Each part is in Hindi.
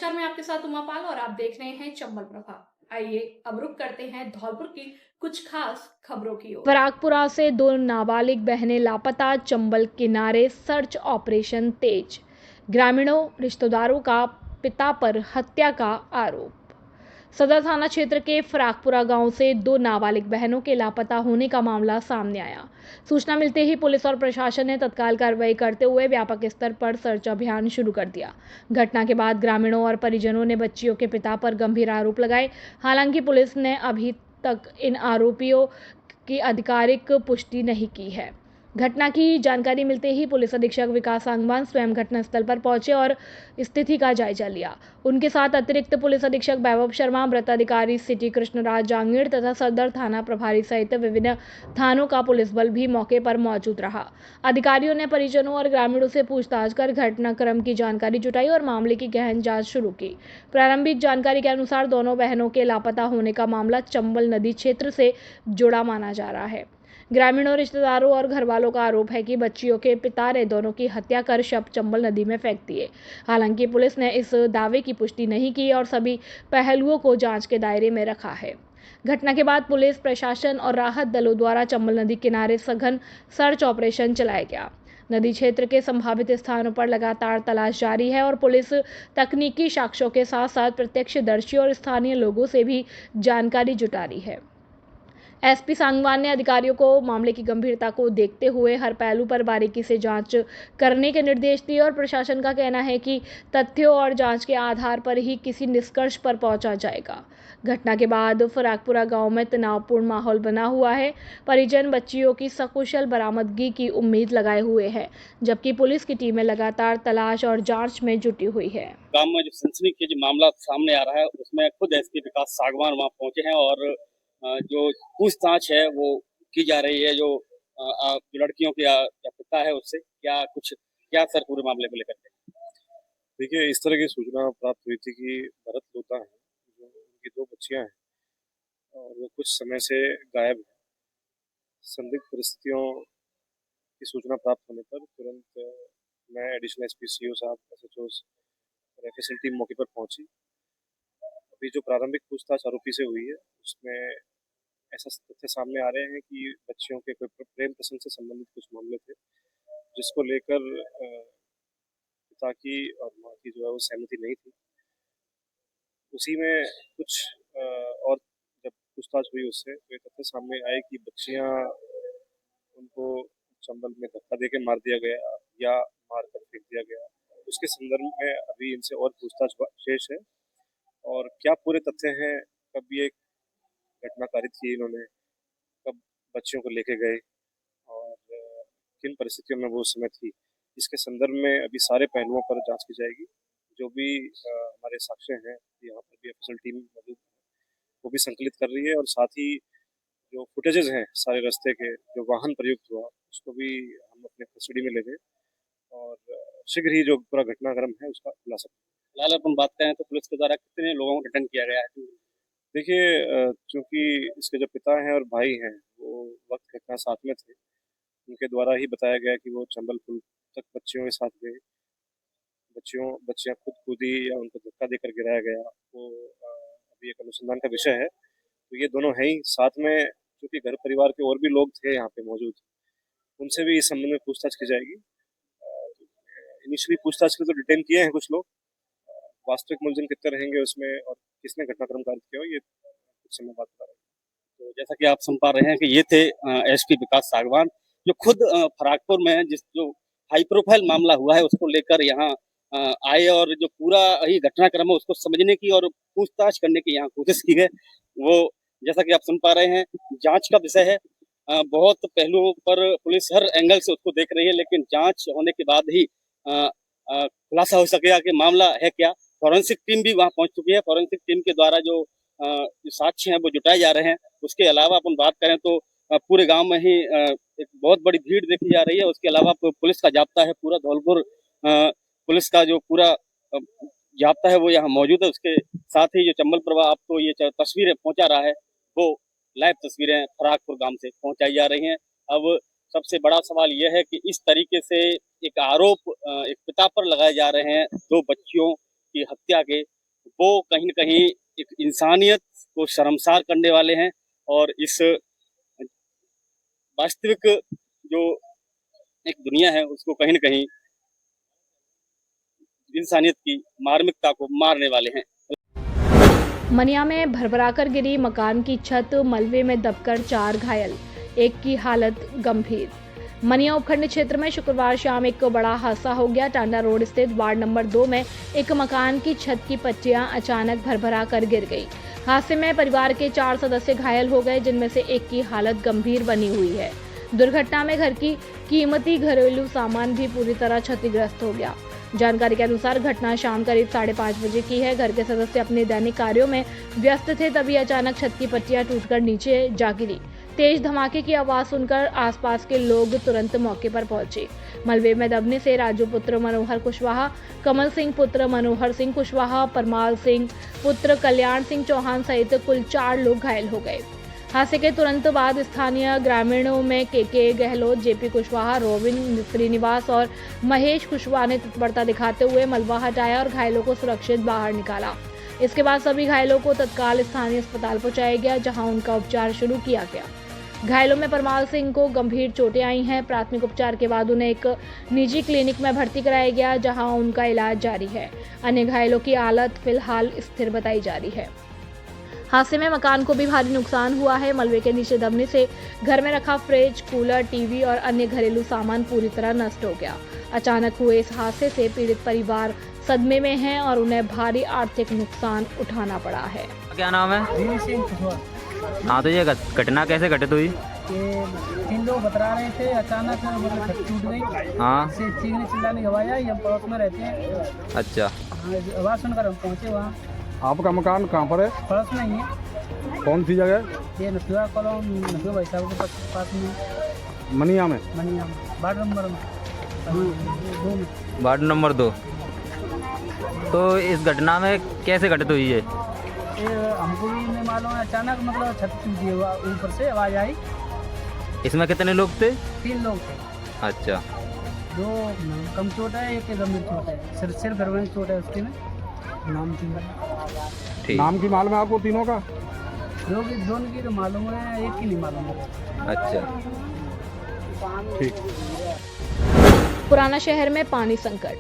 नमस्कार, मैं आपके साथ उमा पाल और आप देख रहे हैं चंबल प्रभा। आइए अब रुक करते हैं धौलपुर की कुछ खास खबरों की ओर। फराकपुरा से दो नाबालिग बहनें लापता, चंबल किनारे सर्च ऑपरेशन तेज। ग्रामीणों रिश्तेदारों का पिता पर हत्या का आरोप। सदर थाना क्षेत्र के फराकपुरा गांव से दो नाबालिग बहनों के लापता होने का मामला सामने आया। सूचना मिलते ही पुलिस और प्रशासन ने तत्काल कार्रवाई करते हुए व्यापक स्तर पर सर्च अभियान शुरू कर दिया। घटना के बाद ग्रामीणों और परिजनों ने बच्चियों के पिता पर गंभीर आरोप लगाए। हालांकि पुलिस ने अभी तक इन आरोपियों की आधिकारिक पुष्टि नहीं की है। घटना की जानकारी मिलते ही पुलिस अधीक्षक विकास सांगवान स्वयं घटनास्थल पर पहुंचे और स्थिति का जायजा लिया। उनके साथ अतिरिक्त पुलिस अधीक्षक वैभव शर्मा, वृत्त अधिकारी सिटी कृष्णराज जांगीड़ तथा सदर थाना प्रभारी सहित विभिन्न थानों का पुलिस बल भी मौके पर मौजूद रहा। अधिकारियों ने परिजनों और ग्रामीणों से पूछताछ कर घटनाक्रम की जानकारी जुटाई और मामले की गहन जांच शुरू की। प्रारंभिक जानकारी के अनुसार दोनों बहनों के लापता होने का मामला चंबल नदी क्षेत्र से जुड़ा माना जा रहा है। ग्रामीणों, रिश्तेदारों और घरवालों का आरोप है कि बच्चियों के पिता ने दोनों की हत्या कर शव चंबल नदी में फेंक दिए। हालांकि पुलिस ने इस दावे की पुष्टि नहीं की और सभी पहलुओं को जांच के दायरे में रखा है। घटना के बाद पुलिस प्रशासन और राहत दलों द्वारा चंबल नदी किनारे सघन सर्च ऑपरेशन चलाया गया। नदी क्षेत्र के संभावित स्थानों पर लगातार तलाश जारी है और पुलिस तकनीकी साक्ष्यों के साथ साथ प्रत्यक्षदर्शी और स्थानीय लोगों से भी जानकारी जुटा रही है। एसपी सांगवान ने अधिकारियों को मामले की गंभीरता को देखते हुए हर पहलू पर बारीकी से जांच करने के निर्देश दिए और प्रशासन का कहना है कि तथ्यों और जांच के आधार पर ही किसी निष्कर्ष पर पहुंचा जाएगा। घटना के बाद फराकपुरा गांव में तनावपूर्ण माहौल बना हुआ है। परिजन बच्चियों की सकुशल बरामदगी की उम्मीद लगाए हुए हैं, जबकि पुलिस की टीमें लगातार तलाश और जांच में जुटी हुई है। गांव में जो सनसनीखेज मामला सामने आ रहा है उसमें खुद एसपी विकास सांगवान वहां पहुंचे हैं और जो पूछताछ है वो की जा रही है। जो लड़कियों के या पिता है उससे क्या सर पूरे मामले को लेकर के। देखिए, इस तरह की सूचना प्राप्त हुई थी कि भरत लोता है, जो उनकी दो बच्चियां हैं और वो कुछ समय से गायब है। संदिग्ध परिस्थितियों की सूचना प्राप्त होने पर तुरंत मैं एडिशनल एसपी सीओ साहब, एसएचओ और एफएसएल टीम मौके पर पहुंची। अभी जो प्रारंभिक पूछताछ आरोपी से हुई है उसमें ऐसा तथ्य सामने आ रहे हैं कि बच्चियों के कोई प्रेम प्रसंग से संबंधित कुछ मामले थे, जिसको लेकर पिता की और माँ की जो है वो सहमति नहीं थी। उसी में कुछ और जब पूछताछ हुई उससे तो ये तथ्य सामने आए कि बच्चियां उनको चंबल में धक्का देके मार दिया गया या मार कर फेंक दिया गया। उसके संदर्भ में अभी इनसे और पूछताछ शेष है और क्या पूरे तथ्य हैं, कब ये घटना कारित की इन्होंने, कब बच्चियों को लेके गए और किन परिस्थितियों में वो उस समय थी, इसके संदर्भ में अभी सारे पहलुओं पर जांच की जाएगी। जो भी हमारे साक्ष्य हैं, यहाँ पर भी एफएसएल टीम मौजूद है, वो भी संकलित कर रही है और साथ ही जो फुटेजेस हैं सारे रास्ते के, जो वाहन प्रयुक्त हुआ उसको भी हम अपने कस्टडी में ले गए और शीघ्र ही जो पूरा घटनाक्रम है उसका खुलासा। फिलहाल अपन बात करें तो पुलिस के द्वारा कितने लोगों को डिटेन किया गया है। देखिए, चूंकि इसके जो पिता हैं और भाई हैं वो वक्त घटना साथ में थे, उनके द्वारा ही बताया गया कि वो चंबल पुल तक बच्चियों के साथ गए। बच्चियां खुद कूदी या उनको धक्का देकर गिराया गया, वो अभी एक अनुसंधान का विषय है। तो ये दोनों हैं ही साथ में, क्योंकि घर परिवार के और भी लोग थे यहाँ पे मौजूद, उनसे भी इस संबंध में पूछताछ की जाएगी। इनिशियली पूछताछ के तो डिटेन किए हैं कुछ लोग, वास्तविक मुलजिम कितने रहेंगे उसमें और किसने घटनाक्रम कारित किया ये कुछ समय बाद बता रहे हैं। तो जैसा कि आप सुन पा रहे हैं कि ये थे एसपी विकास सांगवान, जो खुद फराकपुर में जो हाई प्रोफाइल मामला हुआ है उसको लेकर यहाँ आए और जो पूरा ही घटनाक्रम है उसको समझने की और पूछताछ करने की यहाँ कोशिश की है। वो जैसा कि आप सुन पा रहे हैं, जांच का विषय है। बहुत पहलुओं पर पुलिस हर एंगल से उसको देख रही है, लेकिन जांच होने के बाद ही खुलासा हो सकेगा कि मामला है क्या। फॉरेंसिक टीम भी वहां पहुंच चुकी है। फॉरेंसिक टीम के द्वारा जो साक्ष्य हैं वो जुटाए जा रहे हैं। उसके अलावा अपन बात करें तो पूरे गांव में ही एक बहुत बड़ी भीड़ देखी जा रही है। उसके अलावा पुलिस का जाब्ता है, पूरा धौलपुर पुलिस का जो पूरा जाब्ता है वो यहाँ मौजूद है। उसके साथ ही जो चंबल प्रभा आपको ये तस्वीरें पहुंचा रहा है, वो लाइव तस्वीरें फराकपुर गांव से पहुंचाई जा रही हैं। अब सबसे बड़ा सवाल यह है कि इस तरीके से एक आरोप एक पिता पर लगाए जा रहे हैं दो बच्चियों की हत्या के, वो कहीं न कहीं एक इंसानियत को शर्मसार करने वाले हैं और इस वास्तविक जो एक दुनिया है उसको कहीं न कहीं इंसानियत की मार्मिकता को मारने वाले हैं। मनिया में भरभराकर गिरी मकान की छत, मलबे में दबकर 4 घायल, एक की हालत गंभीर। मनिया उपखंड क्षेत्र में शुक्रवार शाम एक बड़ा हादसा हो गया। टांडा रोड स्थित वार्ड नंबर 2 में एक मकान की छत की पट्टियां अचानक भरभरा कर गिर गई। हादसे में परिवार के 4 सदस्य घायल हो गए, जिनमें से एक की हालत गंभीर बनी हुई है। दुर्घटना में घर की कीमती घरेलू सामान भी पूरी तरह क्षतिग्रस्त हो गया। जानकारी के अनुसार घटना शाम करीब 5:30 बजे की है। घर के सदस्य अपने दैनिक कार्यों में व्यस्त थे, तभी अचानक छत की पट्टियां टूटकर नीचे जा गिरी। तेज धमाके की आवाज सुनकर आसपास के लोग तुरंत मौके पर पहुंचे। मलबे में दबने से राजू पुत्र मनोहर कुशवाहा, कमल सिंह पुत्र मनोहर सिंह कुशवाहा, परमाल सिंह पुत्र कल्याण सिंह चौहान सहित कुल 4 लोग घायल हो गए। हादसे के तुरंत बाद स्थानीय ग्रामीणों में के गहलोत, जेपी कुशवाहा, रोविन श्रीनिवास और महेश कुशवाहा ने तत्परता दिखाते हुए मलबा हटाया और घायलों को सुरक्षित बाहर निकाला। इसके बाद सभी घायलों को तत्काल स्थानीय अस्पताल पहुंचाया गया, जहां उनका उपचार शुरू किया गया। घायलों में परमाल सिंह को गंभीर चोटें आई हैं। प्राथमिक उपचार के बाद उन्हें एक निजी क्लिनिक में भर्ती कराया गया, जहां उनका इलाज जारी है। अन्य घायलों की हालत फिलहाल स्थिर बताई जा रही है। हादसे में मकान को भी भारी नुकसान हुआ है। मलबे के नीचे दबने से घर में रखा फ्रिज, कूलर, टीवी और अन्य घरेलू सामान पूरी तरह नष्ट हो गया। अचानक हुए इस हादसे से पीड़ित परिवार सदमे में है और उन्हें भारी आर्थिक नुकसान उठाना पड़ा है। क्या नाम है? हाँ, तो ये घटना कैसे घटित हुई? 3 लोग बता रहे थे, अचानक मतलब छत टूट गई। हाँ, इससे चीखने चिल्लाने की आवाज आई। हम पड़ोस में रहते हैं। अच्छा। आवाज सुनकर हम पहुंचे वहाँ। आपका मकान कहाँ पर है? पड़ोस में ही है। कौन सी जगह? ये नथुआ कॉलोनी, नथुआ भाई साहब के पास में, मनिया में। मनिया में, वार्ड नंबर में 2 में। Ward number 2। तो इस घटना में कैसे घटित हुई है? ये हमको भी नहीं मालूम है। अचानक मतलब छत टूटी, ऊपर से आवाज आई। इसमें कितने लोग थे? 3 लोग थे। अच्छा। 2 कम चोट है, एक गंभीर चोट है। सिर भर में चोट है उसके में। नाम ठीक। नाम की मालूम है आपको तीनों का? दोनों की तो मालूम है, एक की नहीं मालूम है। अच्छा, ठीक। पुराना शहर में पानी संकट,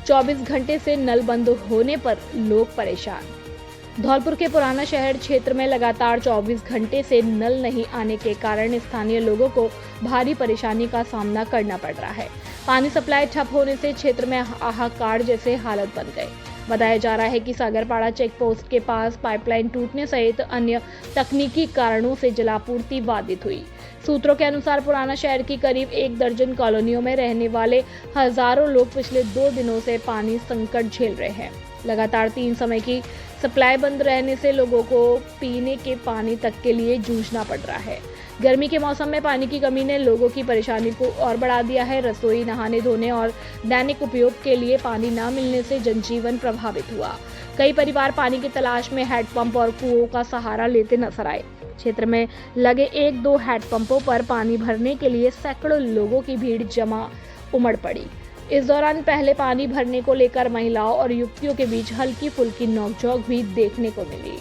24 घंटे से नल बंद होने पर लोग परेशान। धौलपुर के पुराना शहर क्षेत्र में लगातार 24 घंटे से नल नहीं आने के कारण स्थानीय लोगों को भारी परेशानी का सामना करना पड़ रहा है। पानी सप्लाई ठप होने से क्षेत्र में हाहाकार जैसे हालत बन गए। बताया जा रहा है कि सागरपाड़ा चेक पोस्ट के पास पाइपलाइन टूटने सहित अन्य तकनीकी कारणों से जलापूर्ति बाधित हुई। सूत्रों के अनुसार पुराना शहर की करीब 1 दर्जन कॉलोनियों में रहने वाले हजारों लोग पिछले 2 दिनों से पानी संकट झेल रहे हैं। लगातार 3 समय की सप्लाई बंद रहने से लोगों को पीने के पानी तक के लिए जूझना पड़ रहा है। गर्मी के मौसम में पानी की कमी ने लोगों की परेशानी को और बढ़ा दिया है। रसोई, नहाने धोने और दैनिक उपयोग के लिए पानी न मिलने से जनजीवन प्रभावित हुआ। कई परिवार पानी की तलाश में हैंडपंप और कुओं का सहारा लेते नजर आए। क्षेत्र में लगे 1-2 हैंडपंपों पर पानी भरने के लिए सैकड़ों लोगों की भीड़ जमा उमड़ पड़ी। इस दौरान पहले पानी भरने को लेकर महिलाओं और युवतियों के बीच हल्की फुल्की नोकझोंक भी देखने को मिली।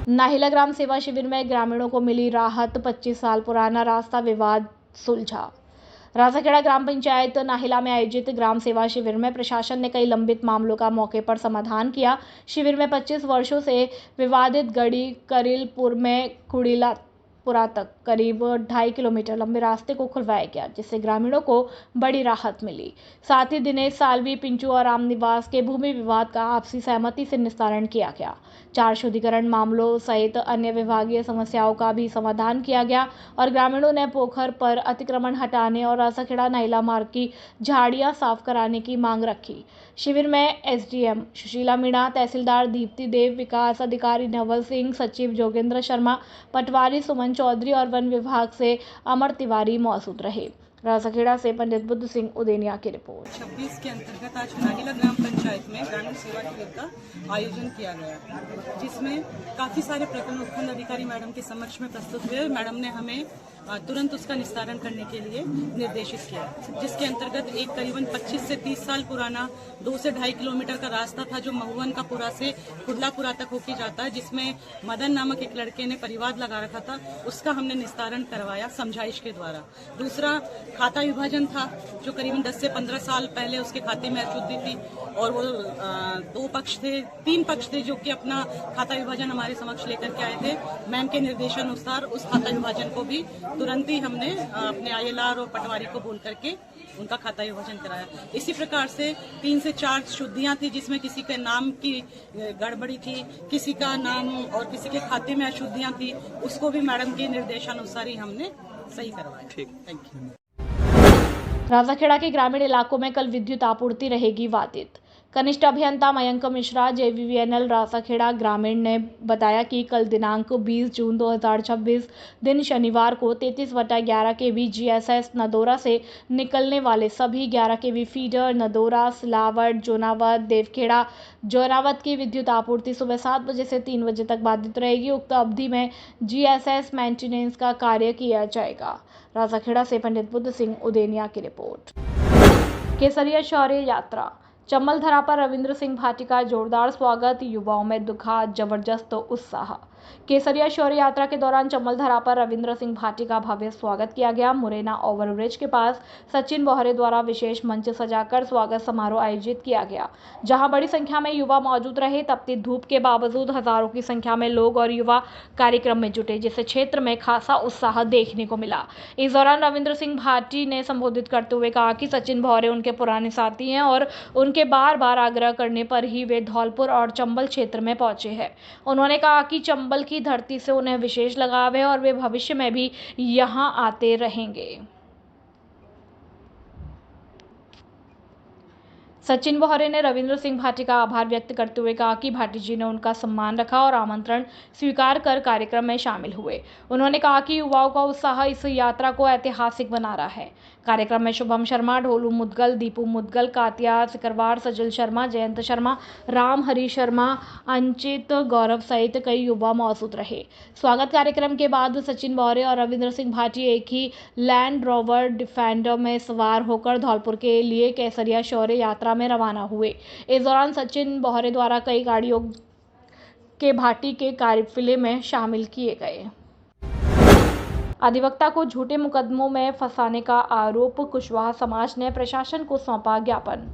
नाहिला ग्राम सेवा शिविर में ग्रामीणों को मिली राहत, 25 साल पुराना रास्ता विवाद सुलझा। राजाखेड़ा ग्राम पंचायत नाहिला में आयोजित ग्राम सेवा शिविर में प्रशासन ने कई लंबित मामलों का मौके पर समाधान किया। शिविर में 25 वर्षों से विवादित गढ़ी करीलपुर में कुड़ीलापुरा तक करीब 2.5 किलोमीटर लंबे रास्ते को खुलवाया गया, जिससे ग्रामीणों को बड़ी राहत मिली। साथ ही दिनेश सालवी, पिंचू और राम निवास के भूमि विवाद का आपसी सहमति से निस्तारण किया गया। 4 शुद्धिकरण मामलों सहित अन्य विभागीय समस्याओं का भी समाधान किया गया और ग्रामीणों ने पोखर पर अतिक्रमण हटाने और राजाखेड़ा नाहिला मार्ग की झाड़ियां साफ कराने की मांग रखी। शिविर में एसडीएम सुशीला मीणा, तहसीलदार दीप्ति देव, विकास अधिकारी नवल सिंह, सचिव जोगेंद्र शर्मा, पटवारी सुमन चौधरी और वन विभाग से अमर तिवारी मौजूद रहे। राजाखेड़ा से पंडित बुद्ध सिंह उदेनिया की रिपोर्ट। 26 के अंतर्गत आज नाहिला ग्राम पंचायत में ग्रामीण सेवा शिविर का आयोजन किया गया, जिसमें काफ़ी सारे प्रकरण उपखंड अधिकारी मैडम के समक्ष में प्रस्तुत हुए। मैडम ने हमें तुरंत उसका निस्तारण करने के लिए निर्देशित किया, जिसके अंतर्गत एक करीबन 25 से 30 साल पुराना 2 से 2.5 किलोमीटर का रास्ता था जो महुवन का पुरा से खुदलापुरा तक होके जाता है, जिसमें मदन नामक एक लड़के ने परिवाद लगा रखा था, उसका हमने निस्तारण करवाया समझाइश के द्वारा। दूसरा खाता विभाजन था जो करीबन 10 से 15 साल पहले उसके खाते में अशुद्धि थी और वो 3 पक्ष थे जो कि अपना खाता विभाजन हमारे समक्ष लेकर के आए थे। मैम के निर्देशानुसार उस खाता विभाजन को भी तुरंत ही हमने अपने ILR और पटवारी को बोल करके उनका खाता विभाजन कराया। इसी प्रकार से 3 से 4 शुद्धियां थी जिसमें किसी के नाम की गड़बड़ी थी, किसी का नाम और किसी के खाते में अशुद्धियां थी, उसको भी मैडम के निर्देशानुसार ही हमने सही करवाया। ठीक, थैंक यू। राजाखेड़ा के ग्रामीण इलाकों में कल विद्युत आपूर्ति रहेगी बाधित। कनिष्ठ अभियंता मयंक मिश्रा JVVNL राजाखेड़ा ग्रामीण ने बताया कि कल दिनांक 20 जून 2026 दिन शनिवार को 33/11 kV GSS नदौरा से निकलने वाले सभी 11 kV फीडर नदौरा, सिलावट, जोनावत, देवखेड़ा, जोनावत की विद्युत आपूर्ति सुबह 7 बजे से 3 बजे तक बाधित रहेगी। उक्त अवधि में GSS मेंटेनेंस का कार्य किया जाएगा। राजाखेड़ा से पंडित बुद्ध सिंह उदेनिया की रिपोर्ट। केसरिया शौर्य यात्रा, चंबल धरा पर रविंद्र सिंह भाटी का जोरदार स्वागत, युवाओं में दिखा जबरदस्त उत्साह। केसरिया शौर्य यात्रा के दौरान चंबल धरा पर रविंद्र सिंह भाटी का भव्य स्वागत किया गया। मुरैना ओवरब्रिज के पास सचिन बोहरे द्वारा विशेष मंच सजाकर स्वागत समारोह आयोजित किया गया, जहां बड़ी संख्या में युवा मौजूद रहे। तपती धूप के बावजूद हजारों की संख्या में लोग और युवा कार्यक्रम में जुटे, जिससे क्षेत्र में खासा उत्साह देखने को मिला। इस दौरान रविंद्र सिंह भाटी ने संबोधित करते हुए कहा कि सचिन बोहरे उनके पुराने साथी हैं और उनके बार बार आग्रह करने पर ही वे धौलपुर और चंबल क्षेत्र में पहुंचे हैं। उन्होंने कहा कि चंबल की धरती से उन्हें विशेष लगाव है और वे भविष्य में भी यहां आते रहेंगे। सचिन बोहरे ने रविंद्र सिंह भाटी का आभार व्यक्त करते हुए कहा कि भाटी जी ने उनका सम्मान रखा और आमंत्रण स्वीकार कर कार्यक्रम में शामिल हुए। उन्होंने कहा कि युवाओं का उत्साह इस यात्रा को ऐतिहासिक बना रहा है। कार्यक्रम में शुभम शर्मा, ढोलू मुदगल, दीपू मुदगल, कातिया सिकरवार, सजल शर्मा, जयंत शर्मा, राम हरी शर्मा, अंचित गौरव सहित कई युवा मौजूद रहे। स्वागत कार्यक्रम के बाद सचिन बोहरे और रविंद्र सिंह भाटी एक ही लैंड रोवर डिफेंडर में सवार होकर धौलपुर के लिए केसरिया शौर्य यात्रा में रवाना हुए। इस दौरान सचिन बोहरे द्वारा कई गाड़ियों के भाटी के काफिले में शामिल किए गए। अधिवक्ता को झूठे मुकदमों में फंसाने का आरोप, कुशवाहा समाज ने प्रशासन को सौंपा ज्ञापन।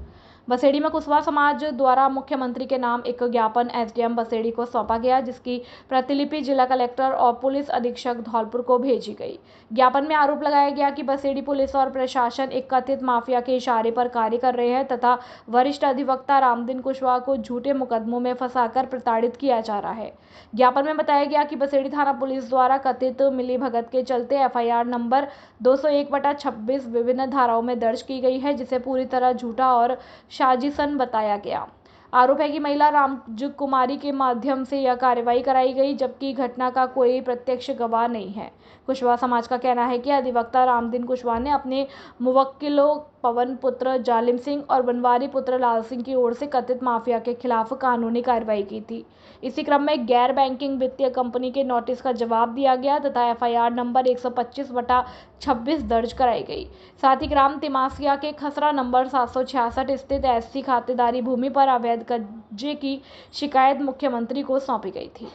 बसेड़ी में कुशवाहा समाज द्वारा मुख्यमंत्री के नाम एक ज्ञापन SDM बसेड़ी को सौंपा गया, जिसकी प्रतिलिपि जिला कलेक्टर और पुलिस अधीक्षक धौलपुर को भेजी गई। ज्ञापन में आरोप लगाया गया कि बसेड़ी पुलिस और प्रशासन एक कथित माफिया के इशारे पर कार्य कर रहे हैं तथा वरिष्ठ अधिवक्ता रामदीन कुशवाहा को झूठे मुकदमों में फंसाकर प्रताड़ित किया जा रहा है। ज्ञापन में बताया गया कि बसेड़ी थाना पुलिस द्वारा कथित मिलीभगत के चलते FIR नंबर 201/26 विभिन्न धाराओं में दर्ज की गई है, जिसे पूरी तरह झूठा और साजिशन बताया गया। आरोप है कि महिला रामकुमारी के माध्यम से यह कार्रवाई कराई गई, जबकि घटना का कोई प्रत्यक्ष गवाह नहीं है। कुशवाहा समाज का कहना है कि अधिवक्ता रामदीन कुशवाहा ने अपने मुवक्किलों पवन पुत्र जालिम सिंह और बनवारी पुत्र लाल सिंह की ओर से कथित माफिया के खिलाफ कानूनी कार्रवाई की थी। इसी क्रम में गैर बैंकिंग वित्तीय कंपनी के नोटिस का जवाब दिया गया तथा FIR नंबर 125/26 दर्ज कराई गई। साथ ही ग्राम तिमासिया के खसरा नंबर 766 स्थित SC खातेदारी भूमि पर अवैध कब्जे की शिकायत मुख्यमंत्री को सौंपी गई थी।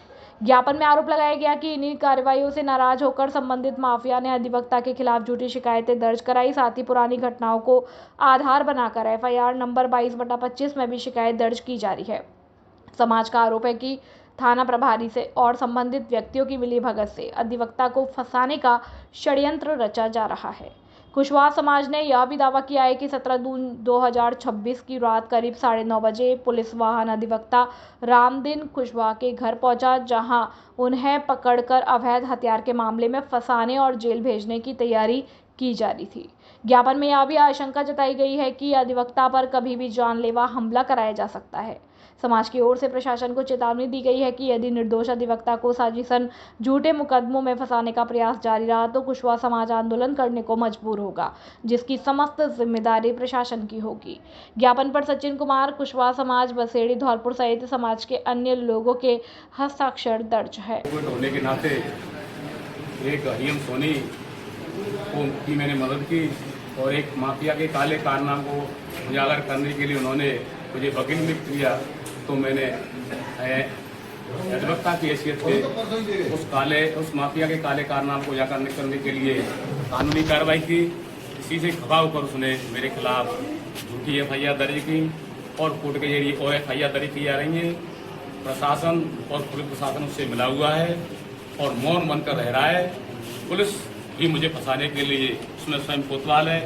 ज्ञापन में आरोप लगाया गया कि इन्हीं कार्रवाइयों से नाराज होकर संबंधित माफिया ने अधिवक्ता के खिलाफ झूठी शिकायतें दर्ज कराई। साथ ही पुरानी घटनाओं को आधार बनाकर FIR नंबर 22/25 में भी शिकायत दर्ज की जा रही है। समाज का आरोप है कि थाना प्रभारी से और संबंधित व्यक्तियों की मिलीभगत से अधिवक्ता को फंसाने का षड्यंत्र रचा जा रहा है। कुशवाहा समाज ने यह भी दावा किया है कि 17 जून 2026 की रात करीब 9:30 बजे पुलिस वाहन अधिवक्ता रामदीन कुशवाहा के घर पहुंचा, जहां उन्हें पकड़कर अवैध हथियार के मामले में फंसाने और जेल भेजने की तैयारी की जा रही थी। ज्ञापन में यह भी आशंका जताई गई है कि अधिवक्ता पर कभी भी जानलेवा हमला कराया जा सकता है। समाज की ओर से प्रशासन को चेतावनी दी गई है कि यदि निर्दोष अधिवक्ता को साजिशन झूठे मुकदमों में फंसाने का प्रयास जारी रहा तो कुशवाहा समाज आंदोलन करने को मजबूर होगा, जिसकी समस्त जिम्मेदारी प्रशासन की होगी। ज्ञापन पर सचिन कुमार, कुशवाहा समाज, बसेड़ी, धौलपुर सहित समाज के अन्य लोगों के हस्ताक्षर दर्ज है। होने के नाते एक हरियम सोनी की मैंने मदद की और एक माफिया के काले कारनाम को उजागर करने के लिए उन्होंने मुझे वकील नियुक्त किया। तो मैंने अधिवक्ता की हैसियत से उस माफिया के काले कारनाम को उजागर करने के लिए कानूनी कार्रवाई की। इसी से खफा होकर उसने मेरे खिलाफ झूठी FIR दर्ज की और कोर्ट के जरिए FIR दर्ज की जा रही है। प्रशासन और पुलिस प्रशासन उससे मिला हुआ है और मौन बनकर रह रहा है। पुलिस भी मुझे फंसाने के लिए उसमें स्वयं कोतवाल है,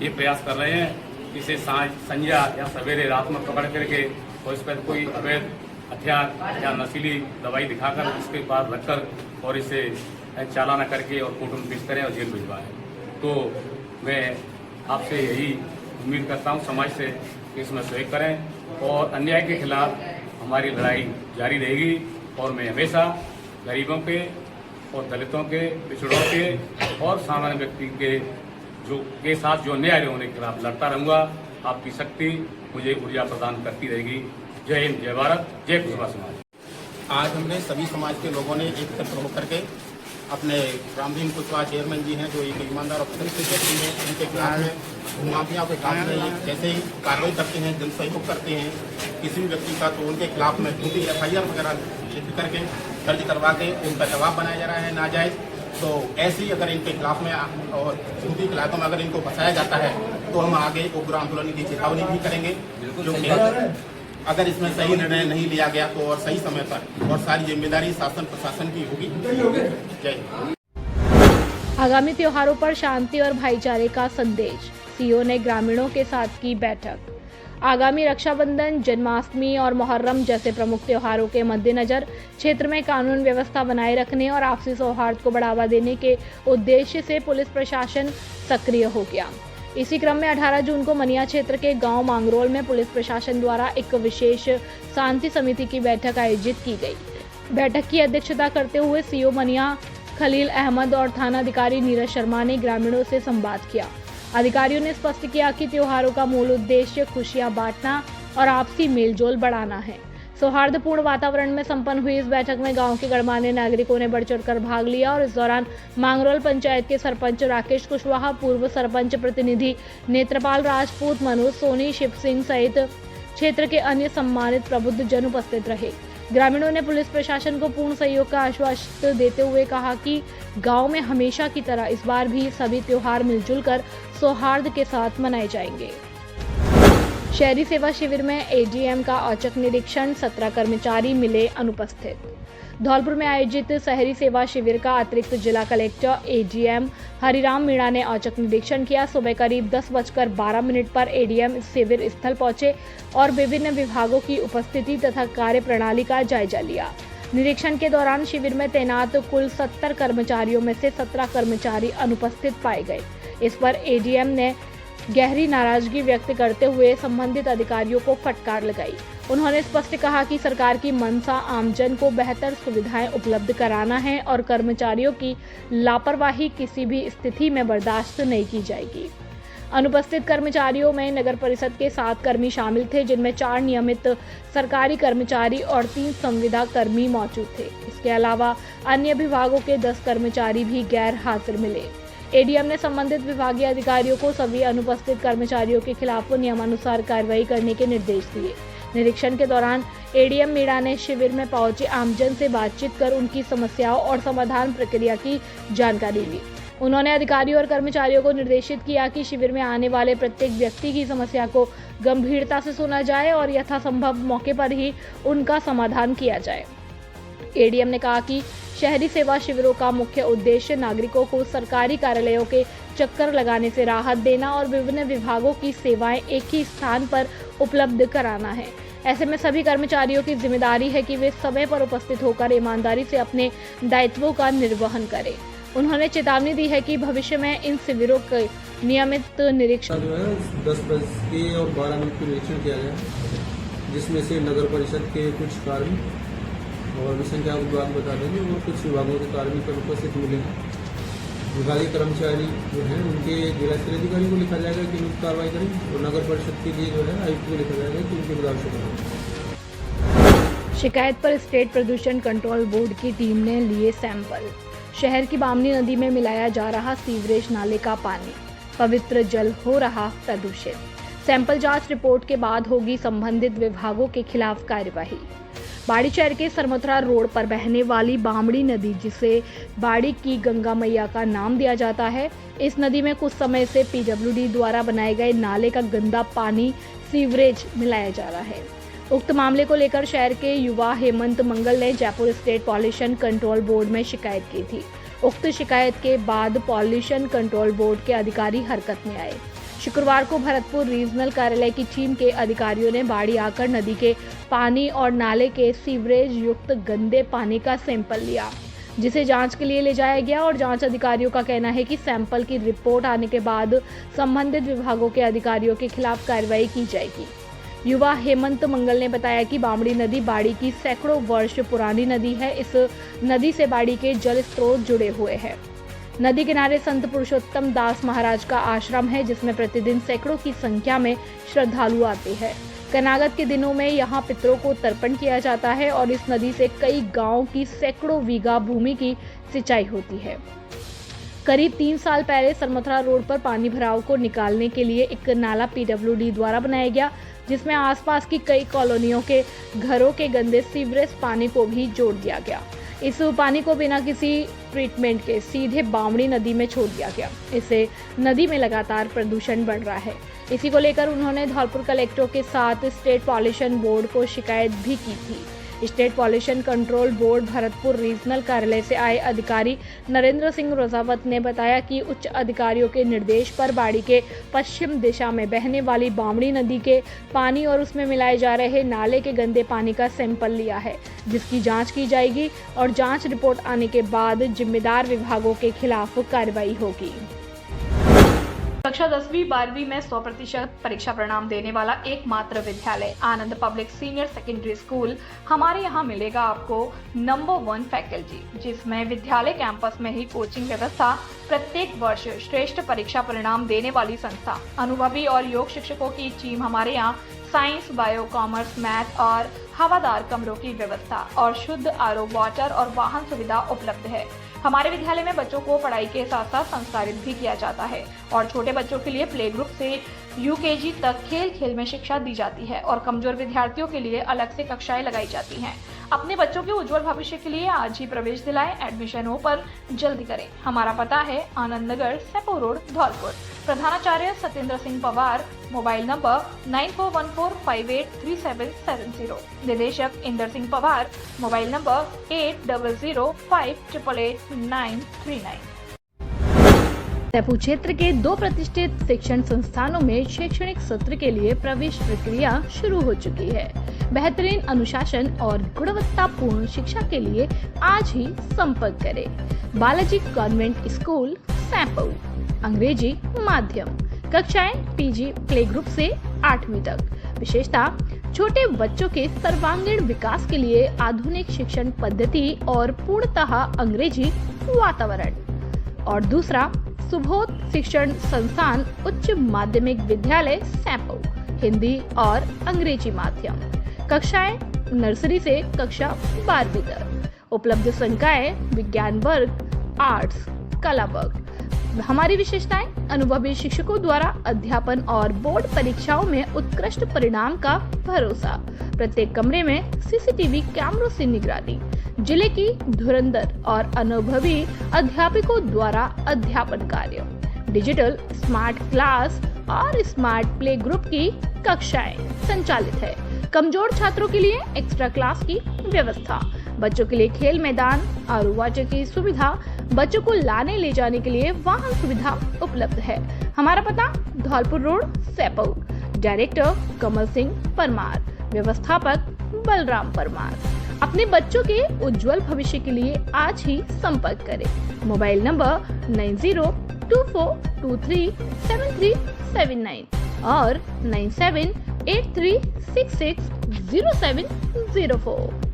ये प्रयास कर रहे हैं कि इसे संध्या या सवेरे रात में पकड़ करके और इस पर कोई अवैध हथियार या नशीली दवाई दिखाकर इसके पास रखकर और इसे चालाना करके और कोर्ट में पेश करें और जेल भिजवाएं। तो मैं आपसे यही उम्मीद करता हूँ समाज से कि इसमें सहयोग करें और अन्याय के खिलाफ हमारी लड़ाई जारी रहेगी और मैं हमेशा गरीबों के और दलितों के, पिछड़ों के और सामान्य व्यक्ति के साथ जो अन्याय होने के खिलाफ लड़ता रहूँगा। आपकी शक्ति मुझे ऊर्जा प्रदान करती रहेगी। जय हिंद, जय भारत, जय कुशवाहा समाज। आज हमने सभी समाज के लोगों ने एकत्र होकर के अपने रामदीन कुशवाहा चेयरमैन जी हैं जो एक ईमानदार और व्यक्ति हैं, उनके खिलाफ में माफिया के खिलाफ में जैसे ही कार्रवाई करते हैं, जन सहयोग करते हैं किसी भी व्यक्ति का, तो उनके खिलाफ में झूठी FIR वगैरह लिख करके दर्ज करवा के उनका जवाब बनाया जा रहा है नाजायज। तो ऐसे ही अगर इनके खिलाफ में और झूठी खिलाफों में अगर इनको फंसाया जाता है तो हम आगे उग्र आंदोलन की चेतावनी भी करेंगे, क्योंकि अगर इसमें सही निर्णय नहीं लिया गया तो और सही समय पर और सारी जिम्मेदारी शासन प्रशासन की होगी। जय हिंद। आगामी त्योहारों पर शांति और भाईचारे का संदेश, सीओ ने ग्रामीणों के साथ की बैठक। आगामी रक्षाबंधन, जन्माष्टमी और मुहर्रम जैसे प्रमुख त्योहारों के मद्देनजर क्षेत्र में कानून व्यवस्था बनाए रखने और आपसी सौहार्द को बढ़ावा देने के उद्देश्य से पुलिस प्रशासन सक्रिय हो गया। इसी क्रम में 18 जून को मनिया क्षेत्र के गांव मांगरोल में पुलिस प्रशासन द्वारा एक विशेष शांति समिति की बैठक आयोजित की गई। बैठक की अध्यक्षता करते हुए सीओ मनिया खलील अहमद और थानाधिकारी नीरज शर्मा ने ग्रामीणों से संवाद किया। अधिकारियों ने स्पष्ट किया कि त्योहारों का मूल उद्देश्य खुशियां बांटना और आपसी मेलजोल बढ़ाना है। सौहार्दपूर्ण वातावरण में संपन्न हुई इस बैठक में गांव के गणमान्य नागरिकों ने बढ़ चढ़कर भाग लिया और इस दौरान मांगरोल पंचायत के सरपंच राकेश कुशवाहा, पूर्व सरपंच प्रतिनिधि नेत्रपाल राजपूत, मनोज सोनी, शिव सिंह सहित क्षेत्र के अन्य सम्मानित प्रबुद्ध जन उपस्थित रहे। ग्रामीणों ने पुलिस प्रशासन को पूर्ण सहयोग का आश्वासन देते हुए कहा कि गांव में हमेशा की तरह इस बार भी सभी त्योहार मिलजुल कर सौहार्द के साथ मनाए जाएंगे। शहरी सेवा शिविर में ADM का औचक निरीक्षण, 17 कर्मचारी मिले अनुपस्थित। धौलपुर में आयोजित शहरी सेवा शिविर का अतिरिक्त जिला कलेक्टर ADM हरिराम मीणा ने औचक निरीक्षण किया। सुबह करीब 10:12 पर ADM शिविर स्थल पहुंचे और विभिन्न विभागों की उपस्थिति तथा कार्य प्रणाली का जायजा लिया। निरीक्षण के दौरान शिविर में तैनात कुल 70 कर्मचारियों में से 17 कर्मचारी अनुपस्थित पाए गए। इस पर ADM ने गहरी नाराजगी व्यक्त करते हुए संबंधित अधिकारियों को फटकार लगाई। उन्होंने स्पष्ट कहा कि सरकार की मंशा आमजन को बेहतर सुविधाएं उपलब्ध कराना है और कर्मचारियों की लापरवाही किसी भी स्थिति में बर्दाश्त नहीं की जाएगी। अनुपस्थित कर्मचारियों में नगर परिषद के 7 कर्मी शामिल थे, जिनमें 4 नियमित सरकारी कर्मचारी और 3 संविदा कर्मी मौजूद थे। इसके अलावा अन्य विभागों के 10 कर्मचारी भी गैर हाजिर मिले। ADM ने संबंधित विभागीय अधिकारियों को सभी अनुपस्थित कर्मचारियों के खिलाफ नियमानुसार कार्रवाई करने के निर्देश दिए। निरीक्षण के दौरान ADM मीणा ने शिविर में पहुंचे आमजन से बातचीत कर उनकी समस्याओं और समाधान प्रक्रिया की जानकारी ली। उन्होंने अधिकारियों और कर्मचारियों को निर्देशित किया कि शिविर में आने वाले प्रत्येक व्यक्ति की समस्या को गंभीरता से सुना जाए और यथासंभव मौके पर ही उनका समाधान किया जाए। ADM ने कहा कि शहरी सेवा शिविरों का मुख्य उद्देश्य नागरिकों को सरकारी कार्यालयों के चक्कर लगाने से राहत देना और विभिन्न विभागों की सेवाएं एक ही स्थान पर उपलब्ध कराना है। ऐसे में सभी कर्मचारियों की जिम्मेदारी है कि वे समय पर उपस्थित होकर ईमानदारी से अपने दायित्वों का निर्वहन करें। उन्होंने चेतावनी दी है कि भविष्य में इन शिविरों के नियमित निरीक्षण जो है 10 के और 12 मिनट का निरीक्षण किया गया, जिसमें से नगर परिषद के कुछ कार्य और विसंख्या विभाग बता देंगे और कुछ विभागों के कार्मिक अनुपस्थित मिलेंगे। विभागीय कर्मचारी जो हैं उनके जिला स्तरीय अधिकारी को लिखा जाएगा कि उनकी कार्रवाई करें और नगर परिषद के लिए जो है आयुक्त को लिखा जाएगा कि उनके विभाग से करें। शिकायत पर स्टेट प्रदूषण कंट्रोल बोर्ड की टीम ने लिए सैंपल। शहर की बामनी नदी में मिलाया जा रहा सीवरेज नाले का पानी, पवित्र जल हो रहा प्रदूषित। सैंपल जांच रिपोर्ट के बाद होगी संबंधित विभागों के खिलाफ कार्यवाही। बाड़ी शहर के सरमथुरा रोड पर बहने वाली बामड़ी नदी, जिसे बाड़ी की गंगा मैया का नाम दिया जाता है, इस नदी में कुछ समय से पीडब्ल्यूडी द्वारा बनाए गए नाले का गंदा पानी सीवरेज मिलाया जा रहा है। उक्त मामले को लेकर शहर के युवा हेमंत मंगल ने Jaipur state pollution control board में शिकायत की थी। उक्त शिकायत के बाद पॉल्यूशन कंट्रोल बोर्ड के अधिकारी हरकत में आए। शुक्रवार को भरतपुर रीजनल कार्यालय की टीम के अधिकारियों ने बाड़ी आकर नदी के पानी और नाले के सीवरेज युक्त गंदे पानी का सैंपल लिया, जिसे जांच के लिए ले जाया गया और जांच अधिकारियों का कहना है कि सैंपल की रिपोर्ट आने के बाद संबंधित विभागों के अधिकारियों के खिलाफ कार्रवाई की जाएगी। युवा हेमंत मंगल ने बताया कि बामड़ी नदी बाड़ी की सैकड़ों वर्ष पुरानी नदी है। इस नदी से बाड़ी के जल स्रोत जुड़े हुए हैं। नदी किनारे संत पुरुषोत्तम दास महाराज का आश्रम है, जिसमें प्रतिदिन सैकड़ों की संख्या में श्रद्धालु आते हैं। कनागत के दिनों में यहाँ पितरों को तर्पण किया जाता है और इस नदी से कई गांवों की सैकड़ों बीघा भूमि की सिंचाई होती है। करीब 3 साल पहले सरमथुरा रोड पर पानी भराव को निकालने के लिए एक नाला पीडब्ल्यूडी द्वारा बनाया गया, जिसमें आसपास की कई कॉलोनियों के घरों के गंदे सीवरेज पानी को भी जोड़ दिया गया। इस पानी को बिना किसी ट्रीटमेंट के सीधे बामड़ी नदी में छोड़ दिया गया। इससे नदी में लगातार प्रदूषण बढ़ रहा है। इसी को लेकर उन्होंने धौलपुर कलेक्टर के साथ स्टेट पॉल्यूशन बोर्ड को शिकायत भी की थी। State pollution control board Bharatpur regional कार्यालय से आए अधिकारी नरेंद्र सिंह रोजावत ने बताया कि उच्च अधिकारियों के निर्देश पर बाड़ी के पश्चिम दिशा में बहने वाली बामड़ी नदी के पानी और उसमें मिलाए जा रहे नाले के गंदे पानी का सैंपल लिया है, जिसकी जांच की जाएगी और जांच रिपोर्ट आने के बाद जिम्मेदार विभागों के खिलाफ कार्रवाई होगी। कक्षा 10वीं 12वीं में 100% परीक्षा परिणाम देने वाला एकमात्र विद्यालय आनंद पब्लिक सीनियर सेकेंडरी स्कूल। हमारे यहाँ मिलेगा आपको नंबर 1 फैकल्टी, जिसमें विद्यालय कैंपस में ही कोचिंग व्यवस्था, प्रत्येक वर्ष श्रेष्ठ परीक्षा परिणाम देने वाली संस्था, अनुभवी और योग शिक्षकों की टीम। हमारे यहाँ साइंस, बायो, कॉमर्स, मैथ और हवादार कमरों की व्यवस्था और शुद्ध आरओ वाटर और वाहन सुविधा उपलब्ध है। हमारे विद्यालय में बच्चों को पढ़ाई के साथ साथ संस्कारित भी किया जाता है और छोटे बच्चों के लिए प्ले ग्रुप से यूकेजी तक खेल खेल में शिक्षा दी जाती है और कमजोर विद्यार्थियों के लिए अलग से कक्षाएं लगाई जाती हैं। अपने बच्चों के उज्जवल भविष्य के लिए आज ही प्रवेश दिलाएं। एडमिशन हो पर जल्दी करें। हमारा पता है आनंद नगर, सेपो रोड, धौलपुर। प्रधानाचार्य सत्येंद्र सिंह पवार। Mobile number 9414583770। निदेशक इंदर सिंह पवार। Mobile number 8005888939। सेपू क्षेत्र के 2 प्रतिष्ठित शिक्षण संस्थानों में शैक्षणिक सत्र के लिए प्रवेश प्रक्रिया शुरू हो चुकी है। बेहतरीन अनुशासन और गुणवत्तापूर्ण शिक्षा के लिए आज ही संपर्क करें। Balaji convent school, Sepu. अंग्रेजी माध्यम, कक्षाएं पीजी प्ले ग्रुप से 8वीं तक। विशेषता, छोटे बच्चों के सर्वांगीण विकास के लिए आधुनिक शिक्षण पद्धति और पूर्णतः अंग्रेजी वातावरण। और दूसरा, सुबोध शिक्षण संस्थान उच्च माध्यमिक विद्यालय, सेपू, हिंदी और अंग्रेजी माध्यम। कक्षाएं नर्सरी से कक्षा 12वीं तक। उपलब्ध संकाय विज्ञान वर्ग, आर्ट्स, कला वर्ग। हमारी विशेषताएं, अनुभवी शिक्षकों द्वारा अध्यापन और बोर्ड परीक्षाओं में उत्कृष्ट परिणाम का भरोसा। प्रत्येक कमरे में सीसीटीवी कैमरों से निगरानी। जिले की धुरंधर और अनुभवी अध्यापकों द्वारा अध्यापन कार्य। डिजिटल स्मार्ट क्लास और स्मार्ट प्ले ग्रुप की कक्षाएं संचालित है। कमजोर छात्रों के लिए एक्स्ट्रा क्लास की व्यवस्था। बच्चों के लिए खेल मैदान, आरओ वाटर की सुविधा। बच्चों को लाने ले जाने के लिए वाहन सुविधा उपलब्ध है। हमारा पता धौलपुर रोड, सेपू। डायरेक्टर कमल सिंह परमार। व्यवस्थापक बलराम परमार। अपने बच्चों के उज्जवल भविष्य के लिए आज ही संपर्क करें। मोबाइल नंबर 9024237379 और 9783660704।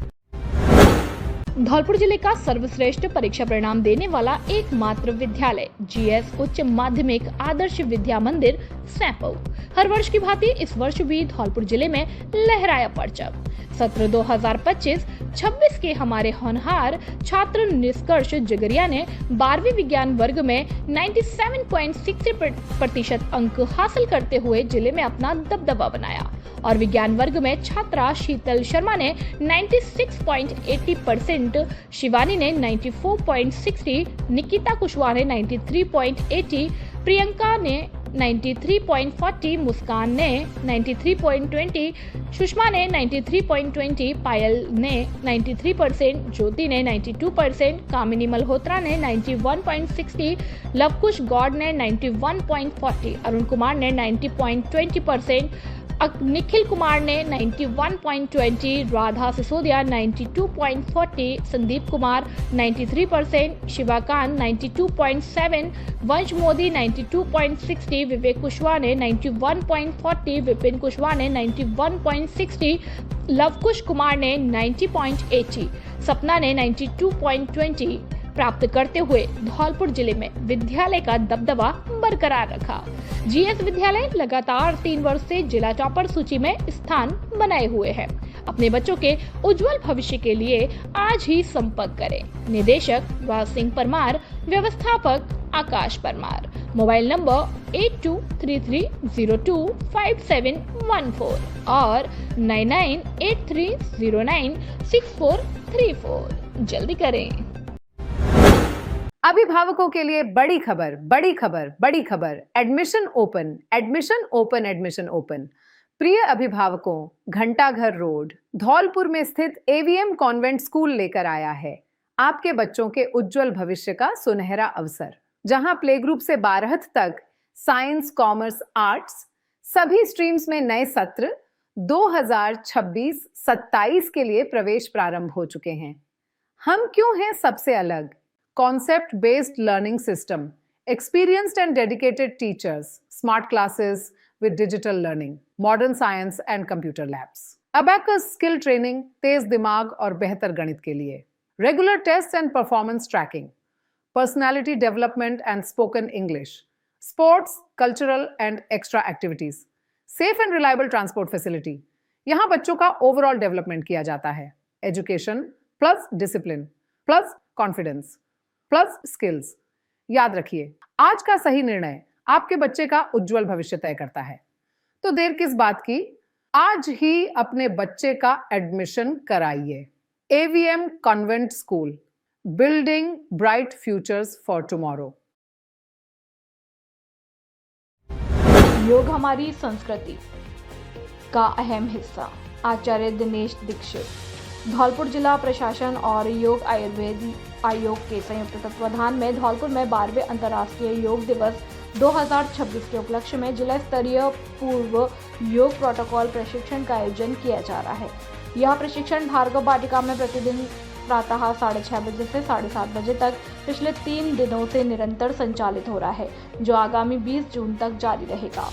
धौलपुर जिले का सर्वश्रेष्ठ परीक्षा परिणाम देने वाला एकमात्र विद्यालय जीएस उच्च माध्यमिक आदर्श विद्या मंदिर, सेपू। हर वर्ष की भांति इस वर्ष भी धौलपुर जिले में लहराया परचम। सत्र 2025 26 के हमारे होनहार छात्र निष्कर्ष जगरिया ने 12वीं विज्ञान वर्ग में 97.63% अंक हासिल करते हुए जिले में अपना दबदबा बनाया और विज्ञान वर्ग में छात्रा शीतल शर्मा ने 96.80%, शिवानी ने 94.60%, निकिता कुशवाहा ने 93.80%, प्रियंका ने 93.40, मुस्कान ने 93.20, सुषमा ने 93.20, पायल ने 93%, ज्योति ने 92%, कामिनी मल्होत्रा ने 91.60, लवकुश गौड़ ने 91.40, अरुण कुमार ने 90.20%, निखिल कुमार ने 91.20, राधा सिसोदिया 92.40, संदीप कुमार 93%, शिवाकांत 92.7, वंश मोदी 92.60, विवेक कुशवाहा ने 91.40, विपिन कुशवाहा ने 91.60, लवकुश कुमार ने 90.80, सपना ने 92.20 प्राप्त करते हुए धौलपुर जिले में विद्यालय का दबदबा बरकरार रखा। जीएस विद्यालय लगातार 3 वर्ष से जिला टॉपर सूची में स्थान बनाए हुए है। अपने बच्चों के उज्जवल भविष्य के लिए आज ही संपर्क करें। निदेशक राज सिंह परमार, व्यवस्थापक आकाश परमार, मोबाइल नंबर 8233025714 और 9983096434। जल्दी करें। अभिभावकों के लिए बड़ी खबर, बड़ी खबर, बड़ी खबर। Admission open, admission open, admission open. प्रिय अभिभावकों, घंटाघर रोड धौलपुर में स्थित एवीएम कॉन्वेंट स्कूल लेकर आया है आपके बच्चों के उज्जवल भविष्य का सुनहरा अवसर, जहां प्ले ग्रुप से 12th तक साइंस, कॉमर्स, आर्ट्स सभी स्ट्रीम्स में नए सत्र 2026-27 के लिए प्रवेश प्रारंभ हो चुके हैं। हम क्यों हैं सबसे अलग? Concept based learning system, experienced and dedicated teachers, smart classes with digital learning, modern science and computer labs, abacus skill training, तेज दिमाग और बेहतर गणित के लिए, regular tests and performance tracking, personality development and spoken English, sports, cultural and extra activities, safe and reliable transport facility। यहाँ बच्चों का overall development किया जाता है। Education plus discipline plus confidence plus skills. याद रखिए, आज का सही निर्णय आपके बच्चे का उज्जवल भविष्य तय करता है। तो देर किस बात की, आज ही अपने बच्चे का एडमिशन कराइए। AVM convent school, building bright futures for tomorrow. योग हमारी संस्कृति का अहम हिस्सा। आचार्य दिनेश दीक्षित। धौलपुर जिला प्रशासन और योग आयुर्वेद आयोग के संयुक्त तत्वाधान में धौलपुर में 12वें अंतर्राष्ट्रीय योग दिवस 2026 के उपलक्ष्य में जिला स्तरीय पूर्व योग प्रोटोकॉल प्रशिक्षण का आयोजन किया जा रहा है। यह प्रशिक्षण भार्गव वाटिका में प्रतिदिन प्रातः 6:30 बजे से 7:30 बजे तक पिछले 3 दिनों से निरंतर संचालित हो रहा है, जो आगामी 20 जून तक जारी रहेगा।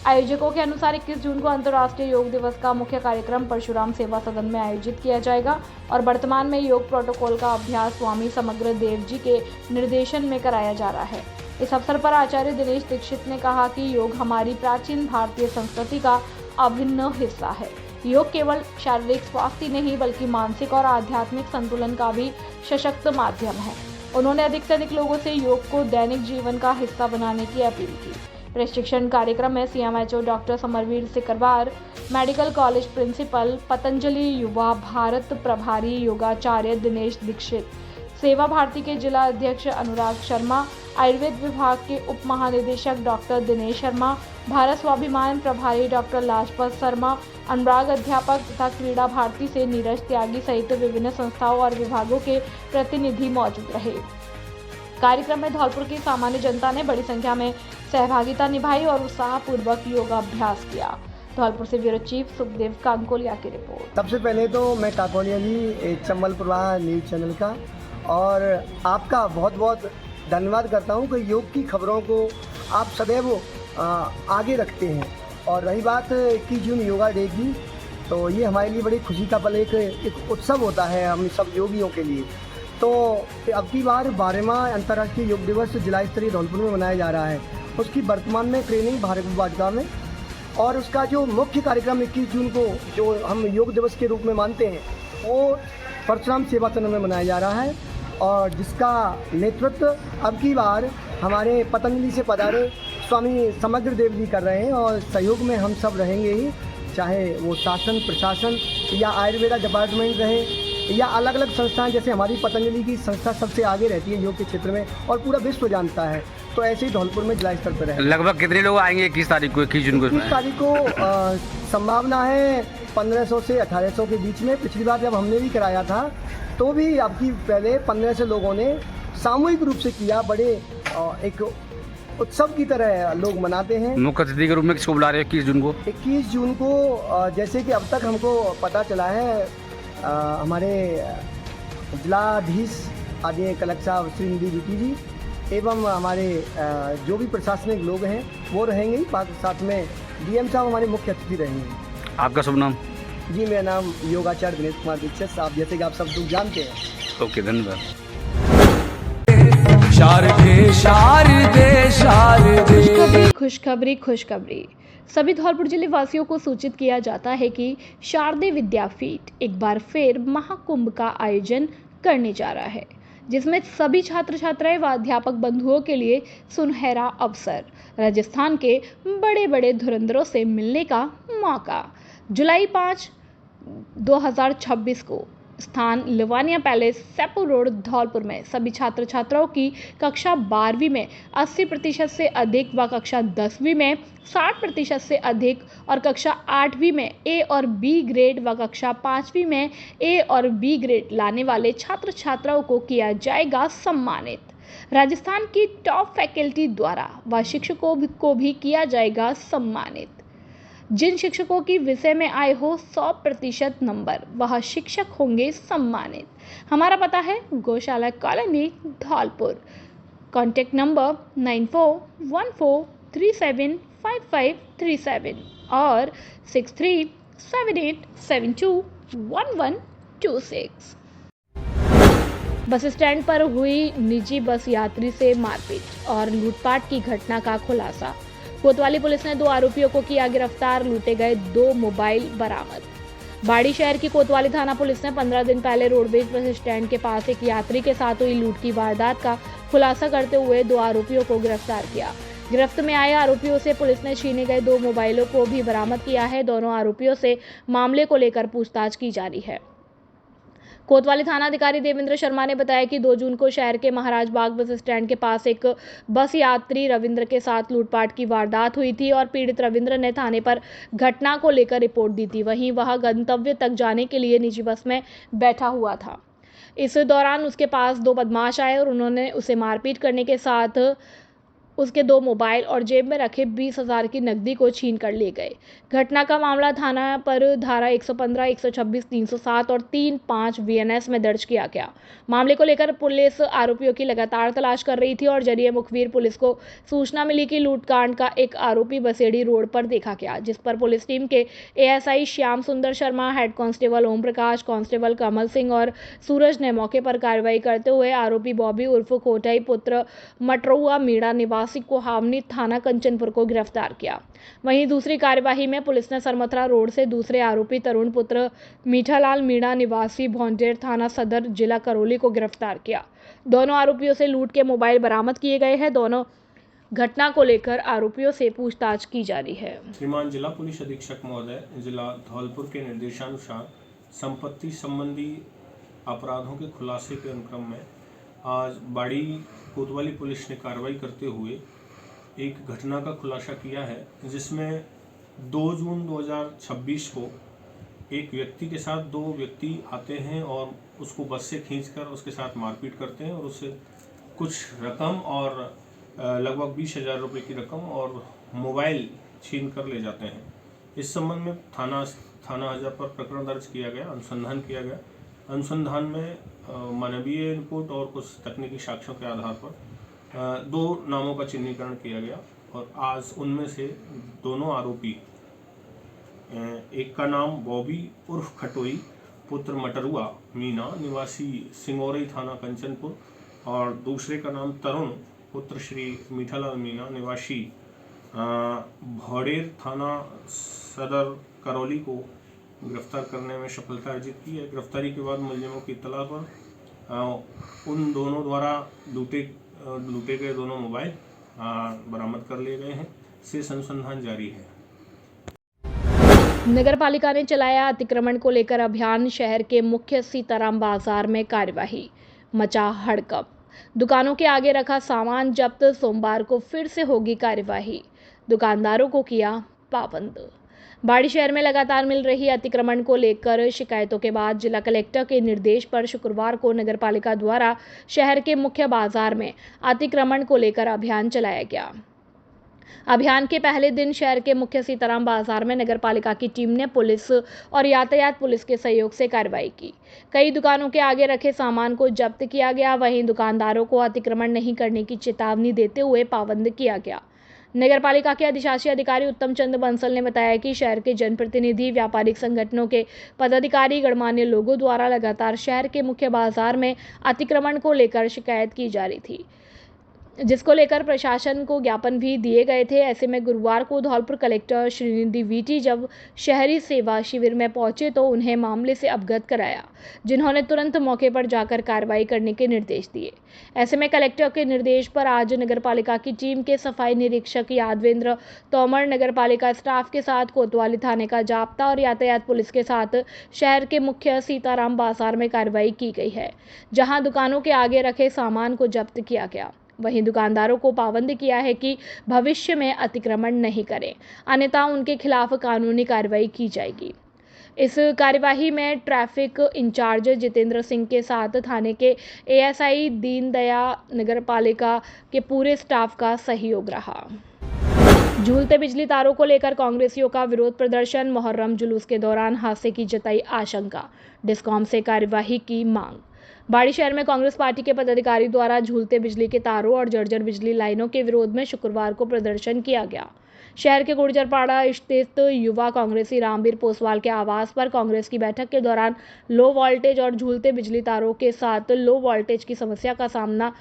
आयोजकों के अनुसार 21 जून को अंतर्राष्ट्रीय योग दिवस का मुख्य कार्यक्रम परशुराम सेवा सदन में आयोजित किया जाएगा और वर्तमान में योग प्रोटोकॉल का अभ्यास स्वामी समग्र देव जी के निर्देशन में कराया जा रहा है। इस अवसर पर आचार्य दिनेश दीक्षित ने कहा कि योग हमारी प्राचीन भारतीय संस्कृति का अभिन्न हिस्सा है। योग केवल शारीरिक स्वास्थ्य नहीं बल्कि मानसिक और आध्यात्मिक संतुलन का भी सशक्त माध्यम है। उन्होंने अधिक से अधिक लोगों से योग को दैनिक जीवन का हिस्सा बनाने की अपील की। प्रशिक्षण कार्यक्रम में CMHO doctor Samarveer Sikarwar, medical college principal, Patanjali Yuva Bharat प्रभारी योगाचार्य दिनेश दीक्षित, सेवा भारती के जिला अध्यक्ष अनुराग शर्मा, आयुर्वेद विभाग के उप महानिदेशक डॉक्टर दिनेश शर्मा, भारत स्वाभिमान प्रभारी डॉक्टर लाजपत शर्मा, अनुराग अध्यापक तथा क्रीड़ा भारती से नीरज त्यागी सहित विभिन्न संस्थाओं और विभागों के प्रतिनिधि मौजूद रहे। कार्यक्रम में धौलपुर की सामान्य जनता ने बड़ी संख्या में सहभागिता निभाई और उत्साहपूर्वक योगाभ्यास किया। धौलपुर से ब्यूरो चीफ सुखदेव कांकोलिया की रिपोर्ट। सबसे पहले तो मैं काकोलिया जी चंबल प्रवाह न्यूज चैनल का और आपका बहुत बहुत धन्यवाद करता हूं कि योग की खबरों को आप सदैव आगे रखते हैं। और रही बात 21 जून योगा डे की, तो ये हमारे लिए बड़ी खुशी का पल, एक उत्सव होता है हम सब योगियों के लिए। तो अब की बार 12वां अंतर्राष्ट्रीय योग दिवस जिला स्तरीय धौलपुर में मनाया जा रहा है। उसकी वर्तमान में ट्रेनिंग भार्गव वाटिका में, और उसका जो मुख्य कार्यक्रम 21 जून को जो हम योग दिवस के रूप में मानते हैं, वो परशुराम सेवा सदन में मनाया जा रहा है और जिसका नेतृत्व अब की बार हमारे पतंजलि से पधारे स्वामी समग्र देव जी कर रहे हैं और सहयोग में हम सब रहेंगे ही, चाहे वो शासन प्रशासन या आयुर्वेदा डिपार्टमेंट रहे या अलग अलग संस्थाएं, जैसे हमारी पतंजलि की संस्था सबसे आगे रहती है योग के क्षेत्र में और पूरा विश्व जानता है, तो ऐसे ही धौलपुर में जिला स्तर पर है। लगभग कितने लोग आएंगे 21 तारीख को? 21 जून को 21 तारीख को संभावना है 1500 से 1800 के बीच में। पिछली बार जब हमने भी कराया था तो भी आपकी पहले 1500 लोगों ने सामूहिक रूप से किया, बड़े एक उत्सव की तरह लोग मनाते हैं। मुख्य अतिथि के रूप में किसको बुला रहे हैं 21 जून को? 21 जून को जैसे कि अब तक हमको पता चला है, हमारे जिलाधीश आदरणीय कलेक्टर साहब श्री निधि बीटी जी एवं हमारे जो भी प्रशासनिक लोग हैं वो रहेंगे ही, साथ में डीएम साहब हमारे मुख्य अतिथि रहेंगे। आपका शुभ नाम? जी मेरा नाम योगाचार्य दिनेश कुमार दीक्षित, आप जैसे कि आप सब लोग जानते हैं। ओके, धन्यवाद। खुशखबरी खुशखबरी सभी धौलपुर जिले वासियों को सूचित किया जाता है कि शारदीय विद्यापीठ एक बार फिर महाकुंभ का आयोजन करने जा रहा है, जिसमें सभी छात्र छात्राएं व अध्यापक बंधुओं के लिए सुनहरा अवसर, राजस्थान के बड़े बड़े धुरंधरों से मिलने का मौका। जुलाई 5, 2026 को स्थान लिवानिया पैलेस, सैपुर रोड, धौलपुर में सभी छात्र छात्राओं की कक्षा 12वीं में 80% से अधिक व कक्षा 10वीं में 60% से अधिक और कक्षा 8वीं में ए और बी ग्रेड व कक्षा 5वीं में ए और बी ग्रेड लाने वाले छात्र छात्राओं को किया जाएगा सम्मानित। राजस्थान की टॉप फैकल्टी द्वारा व शिक्षकों को भी किया जाएगा सम्मानित। जिन शिक्षकों की विषय में आए हो 100% नंबर, वह शिक्षक होंगे सम्मानित। हमारा पता है गौशाला कॉलोनी, धौलपुर। कॉन्टैक्ट नंबर 9414375537 और 6378721126। बस स्टैंड पर हुई निजी बस यात्री से मारपीट और लूटपाट की घटना का खुलासा। कोतवाली पुलिस ने 2 आरोपियों को किया गिरफ्तार, लूटे गए 2 मोबाइल बरामद। बाड़ी शहर की कोतवाली थाना पुलिस ने 15 दिन पहले रोडवेज बस स्टैंड के पास एक यात्री के साथ हुई लूट की वारदात का खुलासा करते हुए 2 आरोपियों को गिरफ्तार किया। गिरफ्त में आए आरोपियों से पुलिस ने छीने गए 2 मोबाइलों को भी बरामद किया है। दोनों आरोपियों से मामले को लेकर पूछताछ की जा रही है। कोतवाली थाना अधिकारी देवेंद्र शर्मा ने बताया कि 2 जून को शहर के महाराज बाग बस स्टैंड के पास एक बस यात्री रविंद्र के साथ लूटपाट की वारदात हुई थी और पीड़ित रविंद्र ने थाने पर घटना को लेकर रिपोर्ट दी थी। वहीं वह गंतव्य तक जाने के लिए निजी बस में बैठा हुआ था। इस दौरान उसके पास 2 बदमाश आए और उन्होंने उसे मारपीट करने के साथ उसके 2 मोबाइल और जेब में रखे 20,000 की नकदी को छीन कर ले गए। घटना का मामला थाना पर धारा 115, 126, 307 और 35 VNS में दर्ज किया गया। मामले को लेकर पुलिस आरोपियों की लगातार तलाश कर रही थी और जरिए मुखबिर पुलिस को सूचना मिली कि लूटकांड का एक आरोपी बसेड़ी रोड पर देखा गया, जिस पर पुलिस टीम के ASI श्याम सुंदर Sharma, head constable Om Prakash, constable Kamal Singh और सूरज ने मौके पर कार्रवाई करते हुए आरोपी बॉबी उर्फ कोटाई पुत्र मटरुआ मीणा निवासी को हावनी थाना कंचनपुर को गिरफ्तार किया। वहीं दूसरी कार्यवाही में पुलिस ने सरमथरा रोड से दूसरे आरोपी तरुण पुत्र मीठालाल मीणा निवासी भौंडेर थाना सदर जिला करौली को गिरफ्तार किया। दोनों आरोपियों से लूट के मोबाइल बरामद किए गए हैं। दोनों घटना को लेकर आरोपियों से पूछताछ की जा रही है। श्रीमान जिला पुलिस अधीक्षक महोदय, जिला धौलपुर के निर्देशानुसार संपत्ति संबंधी अपराधों के खुलासे के अनुक्रम में आज बाड़ी कोतवाली पुलिस ने कार्रवाई करते हुए एक घटना का खुलासा किया है, जिसमें 2 जून 2026 को एक व्यक्ति के साथ 2 व्यक्ति आते हैं और उसको बस से खींचकर उसके साथ मारपीट करते हैं और उससे कुछ रकम और लगभग 20,000 रुपये की रकम और मोबाइल छीन कर ले जाते हैं। इस संबंध में थाना हजर पर प्रकरण दर्ज किया गया, अनुसंधान किया गया। अनुसंधान में मानवीय इनपुट और कुछ तकनीकी साक्ष्यों के आधार पर 2 नामों का चिन्हीकरण किया गया और आज उनमें से दोनों आरोपी, एक का नाम बॉबी उर्फ खटोई पुत्र मटरुआ मीना निवासी सिंगोरई थाना कंचनपुर और दूसरे का नाम तरुण पुत्र श्री मीठालाल मीना निवासी भौडेर थाना सदर करौली को गिरफ्तार करने में सफलता अर्जित की है। गिरफ्तारी के बाद मुलजिमों की इत्तला पर उन दोनों द्वारा लूटे गए दोनों मोबाइल बरामद कर लिए गए हैं। शेष अनुसंधान जारी है। नगर पालिका ने चलाया अतिक्रमण को लेकर अभियान। शहर के मुख्य सीताराम बाजार में कार्यवाही, मचा हड़कंप। दुकानों के आगे रखा सामान जब्त। सोमवार को फिर से होगी कार्यवाही। दुकानदारों को किया पाबंद। बाड़ी शहर में लगातार मिल रही अतिक्रमण को लेकर शिकायतों के बाद जिला कलेक्टर के निर्देश पर शुक्रवार को नगरपालिका द्वारा शहर के मुख्य बाजार में अतिक्रमण को लेकर अभियान चलाया गया। अभियान के पहले दिन शहर के मुख्य सीताराम बाजार में नगरपालिका की टीम ने पुलिस और यातायात पुलिस के सहयोग से कार्रवाई की। कई दुकानों के आगे रखे सामान को जब्त किया गया। वहीं दुकानदारों को अतिक्रमण नहीं करने की चेतावनी देते हुए पाबंद किया गया। नगरपालिका के अधिशासी अधिकारी उत्तम चंद बंसल ने बताया कि शहर के जनप्रतिनिधि, व्यापारिक संगठनों के पदाधिकारी, गणमान्य लोगों द्वारा लगातार शहर के मुख्य बाजार में अतिक्रमण को लेकर शिकायत की जा रही थी, जिसको लेकर प्रशासन को ज्ञापन भी दिए गए थे। ऐसे में गुरुवार को धौलपुर कलेक्टर श्रीनिधि वीटी जब शहरी सेवा शिविर में पहुंचे तो उन्हें मामले से अवगत कराया, जिन्होंने तुरंत मौके पर जाकर कार्रवाई करने के निर्देश दिए। ऐसे में कलेक्टर के निर्देश पर आज नगरपालिका की टीम के सफाई निरीक्षक यादवेंद्र तोमर, नगरपालिका स्टाफ के साथ कोतवाली थाने का जाब्ता और यातायात पुलिस के साथ शहर के मुख्य सीताराम बाजार में कार्रवाई की गई है, जहां दुकानों के आगे रखे सामान को जब्त किया गया। वहीं दुकानदारों को पाबंद किया है कि भविष्य में अतिक्रमण नहीं करें, अन्यथा उनके खिलाफ कानूनी कार्रवाई की जाएगी। इस कार्यवाही में ट्रैफिक इंचार्ज जितेंद्र सिंह के साथ थाने के एएसआई दीनदया, नगरपालिका के पूरे स्टाफ का सहयोग रहा। झूलते बिजली तारों को लेकर कांग्रेसियों का विरोध प्रदर्शन। मुहर्रम जुलूस के दौरान हादसे की जताई आशंका, डिस्कॉम से कार्यवाही की मांग। बाड़ी शहर में कांग्रेस पार्टी के पदाधिकारी द्वारा झूलते बिजली के तारों और जर्जर बिजली लाइनों के विरोध में शुक्रवार को प्रदर्शन किया गया। शहर के गुर्जरपाड़ा स्थित युवा कांग्रेसी रामवीर पोसवाल के आवास पर कांग्रेस की बैठक के दौरान लो वोल्टेज और झूलते बिजली तारों के साथ लो वोल्टेज की समस्या का सामना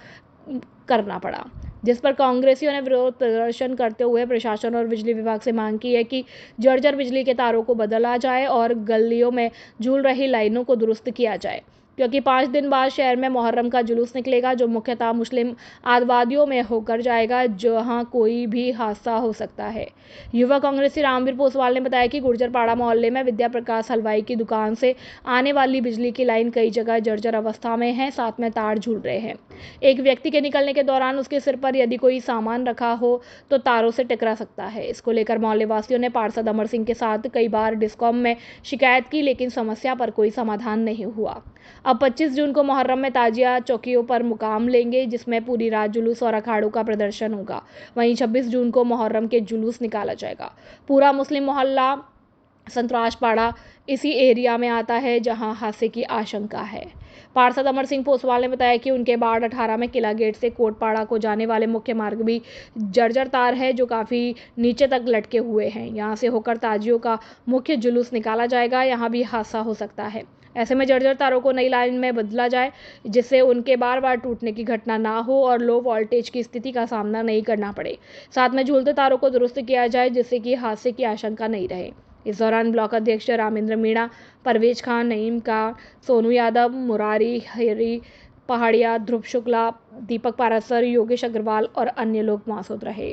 करना पड़ा, जिस पर कांग्रेसियों ने विरोध प्रदर्शन करते हुए प्रशासन और बिजली विभाग से मांग की है कि जर्जर बिजली के तारों को बदला जाए और गलियों में झूल रही लाइनों को दुरुस्त किया जाए, क्योंकि 5 दिन बाद शहर में मुहर्रम का जुलूस निकलेगा, जो मुख्यतः मुस्लिम आबादियों में होकर जाएगा, जहां कोई भी हादसा हो सकता है। युवा कांग्रेसी रामवीर पोसवाल ने बताया कि गुर्जरपाड़ा मोहल्ले में विद्या प्रकाश हलवाई की दुकान से आने वाली बिजली की लाइन कई जगह जर्जर अवस्था में है, साथ में तार झूल रहे हैं। एक व्यक्ति के निकलने के दौरान उसके सिर पर यदि कोई सामान रखा हो तो तारों से टकरा सकता है। इसको लेकर मोहल्ले वासियों ने पार्षद अमर सिंह के साथ कई बार डिस्कॉम में शिकायत की, लेकिन समस्या पर कोई समाधान नहीं हुआ। अब 25 जून को मुहर्रम में ताजिया चौकियों पर मुकाम लेंगे, जिसमें पूरी रात जुलूस और अखाड़ों का प्रदर्शन होगा। वहीं 26 जून को मुहर्रम के जुलूस निकाला जाएगा। पूरा मुस्लिम मोहल्ला संतराशपाड़ा इसी एरिया में आता है, जहां हादसे की आशंका है। पार्षद अमर सिंह पोसवाल ने बताया कि उनके वार्ड 18 में किला गेट से कोटपाड़ा को जाने वाले मुख्य मार्ग भी जर्जर तार है, जो काफ़ी नीचे तक लटके हुए हैं। यहां से होकर ताजियों का मुख्य जुलूस निकाला जाएगा, यहां भी हादसा हो सकता है। ऐसे में जर्जर तारों को नई लाइन में बदला जाए, जिससे उनके बार बार टूटने की घटना ना हो और लो वोल्टेज की स्थिति का सामना नहीं करना पड़े। साथ में झूलते तारों को दुरुस्त किया जाए, जिससे कि हादसे की आशंका नहीं रहे। इस दौरान ब्लॉक अध्यक्ष रामेंद्र मीणा, परवेज खान, नईम का, सोनू यादव, मुरारी हरी पहाड़िया, ध्रुव शुक्ला, दीपक पारासर, योगेश अग्रवाल और अन्य लोग मौजूद रहे।